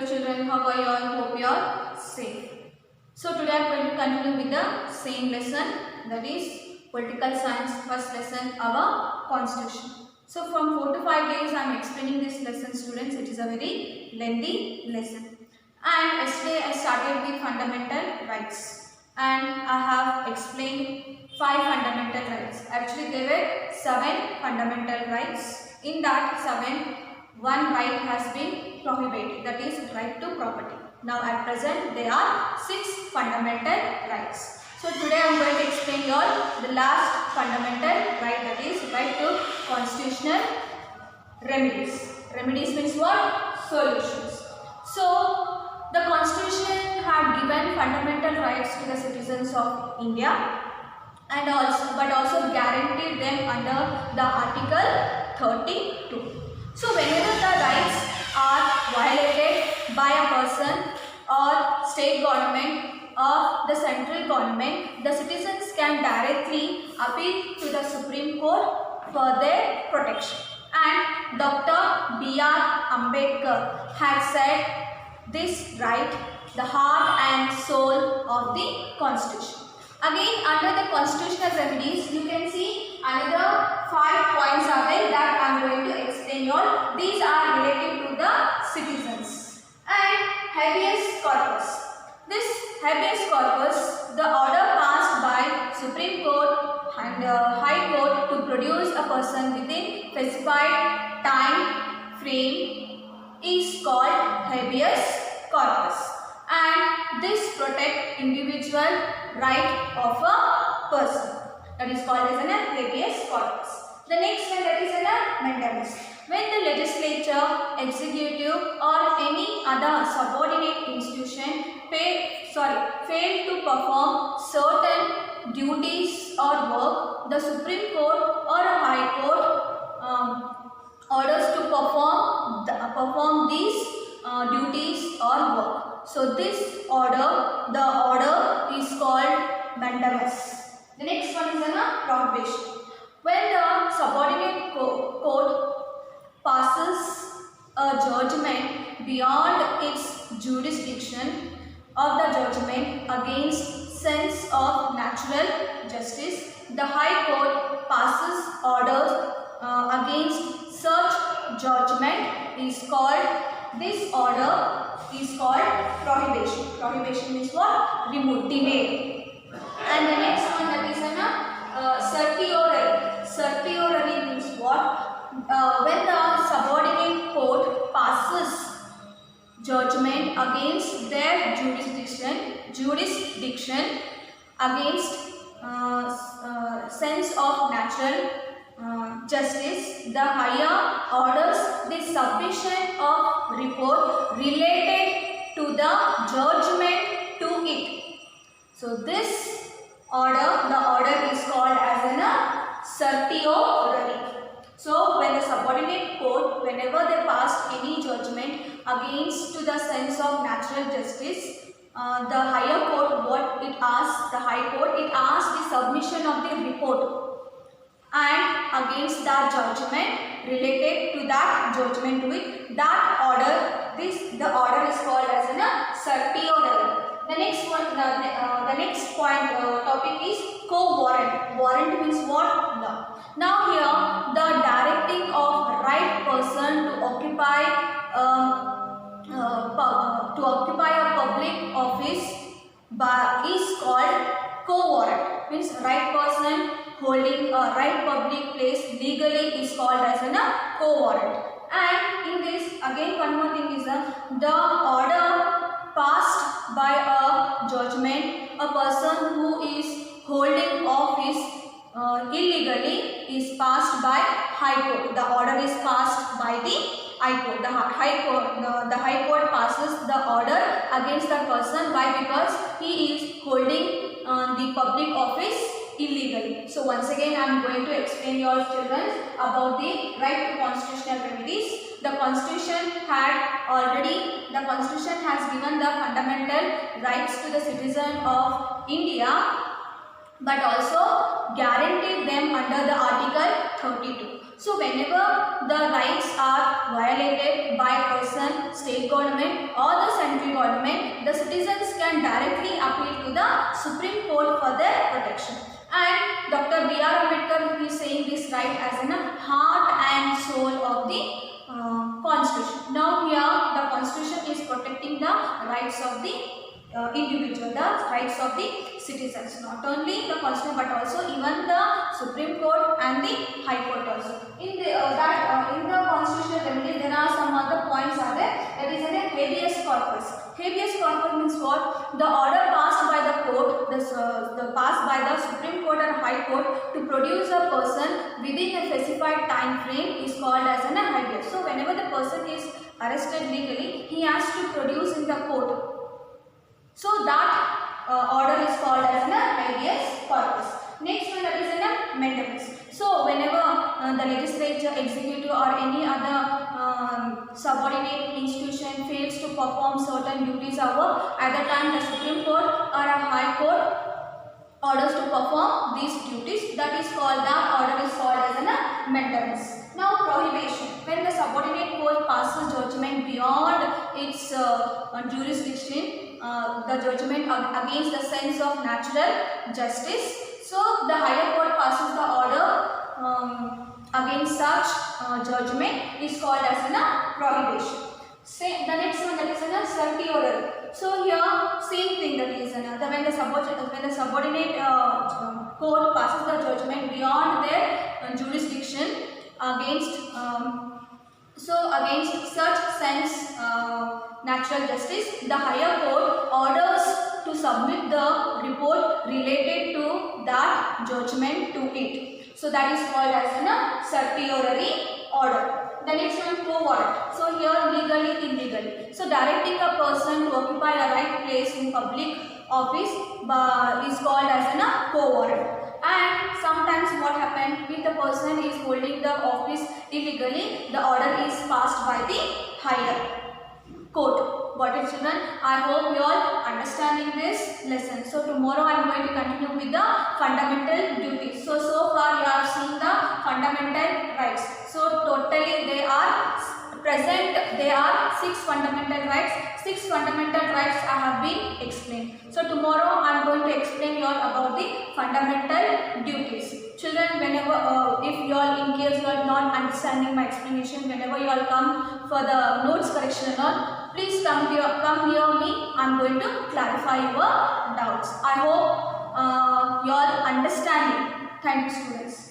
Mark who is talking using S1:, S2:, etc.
S1: children, how are you all? Hope you are safe. So today I am going to continue with the same lesson, that is political science first lesson, our constitution. So from 4 to 5 days I am explaining this lesson, students. It is a very lengthy lesson. And yesterday I started with fundamental rights and I have explained 5 fundamental rights. Actually there were 7 fundamental rights. In that 7, one right has been prohibited, that is right to property. Now at present there are 6 fundamental rights. So today I am going to explain you all the last fundamental right, that is right to constitutional remedies. Remedies means what? Solutions. So the constitution had given fundamental rights to the citizens of India and also guaranteed them under the Article 32. So whenever the rights are violated by a person or state government or the central government, the citizens can directly appeal to the Supreme Court for their protection. And Dr. B.R. Ambedkar had said this right, the heart and soul of the Constitution. Again, under the constitutional remedies, you can see another 5 points are there that I am going to explain you all. These are related to the citizens. And habeas corpus. This habeas corpus, the order passed by Supreme Court and High Court to produce a person within specified time frame is called habeas corpus. And this protect individual right of a person. That is called as an habeas corpus. The next one, that is an mandamus. When the legislature, executive or any other subordinate institution fail to perform certain duties or work, the Supreme Court or a High Court orders to perform these duties or work. So this order, the order is called mandamus. The next one is a prohibition. When the subordinate court passes a judgment beyond its jurisdiction of the judgment against sense of natural justice, the High Court passes orders against such judgment is called, this order is called prohibition. Prohibition means what? Remove, delay. And the next one, that is certiorari. Certiorari means what? When the subordinate court passes judgment against their jurisdiction against sense of natural justice, the higher orders the submission of report related to the judgment to it. So this order, the order is called as a certiorari. So when the subordinate court, whenever they pass any judgment against to the sense of natural justice, the higher court, what it asks, the High Court, it asks the submission of the report and against that judgment related to that judgment to it, that order, the order is called as a certiorari. The next one, the next point topic is co-warrant. Warrant means what? Law. Now here the directing of right person to occupy a public office is called co-warrant. Means right person holding a right public place legally is called as a co-warrant. And in this, again one more thing is the order passed by a judgment, a person who is holding office illegally is passed by High Court. The order is passed by the High Court. The High Court passes the order against the person. Why? Because he is holding the public office illegally. So once again I am going to explain your children about the right to constitutional remedies. The Constitution has given the fundamental rights to the citizen of India, but also guaranteed them under the Article 32. So whenever the rights are violated by a person, state government or the central government, the citizens can directly appeal to the Supreme Court for their protection. And Dr. B.R. Ambedkar is saying this right as in a heart and soul of the Constitution. Now here the Constitution is protecting the rights of the individual, the rights of the citizens. Not only the Constitution but also even the Supreme Court and the High Court also. In the in the constitutional remedy there are some other points are there. That is a habeas corpus. Habeas corpus means what? The order passed by the court, the passed by the Supreme Court or High Court to produce a person within a specified time frame is called as an habeas. So whenever the person is arrested legally, he has to produce in the court. So that order is called as an habeas corpus. Next one, that is an mandamus. So whenever the legislature, executive or any other subordinate institution fails to perform certain duties or work, at the time the Supreme Court or a High Court orders to perform these duties, that is called, the order is called as an mandamus. Now prohibition. When the subordinate court passes judgment beyond its jurisdiction, the judgment against the sense of natural justice. So the higher court passes the order against such judgment is called as a prohibition. Say the next one, that is a certiorari. So here same thing, that is when the subordinate court passes the judgment beyond their jurisdiction against against such sense natural justice, the higher court orders to submit the report related to that judgment to it. So that is called as a certiorari order. The next one, quo warrant. So here legally, illegally. So directing a person to occupy a right place in public office is called as a quo warrant. And sometimes what happens, if the person is holding the office illegally, the order is passed by the higher court. Got it, children? I hope you all understanding this lesson. So tomorrow I am going to continue with the fundamental duties. So far you have seen the fundamental rights. So totally they are present, there are 6 fundamental rights. 6 fundamental rights I have been explained. So tomorrow I am going to explain you all about the fundamental duties. Children, whenever if you all, in case you are not understanding my explanation, whenever you all come for the notes correction and all, please come here me. I am going to clarify your doubts. I hope you all understanding. Thank you, students.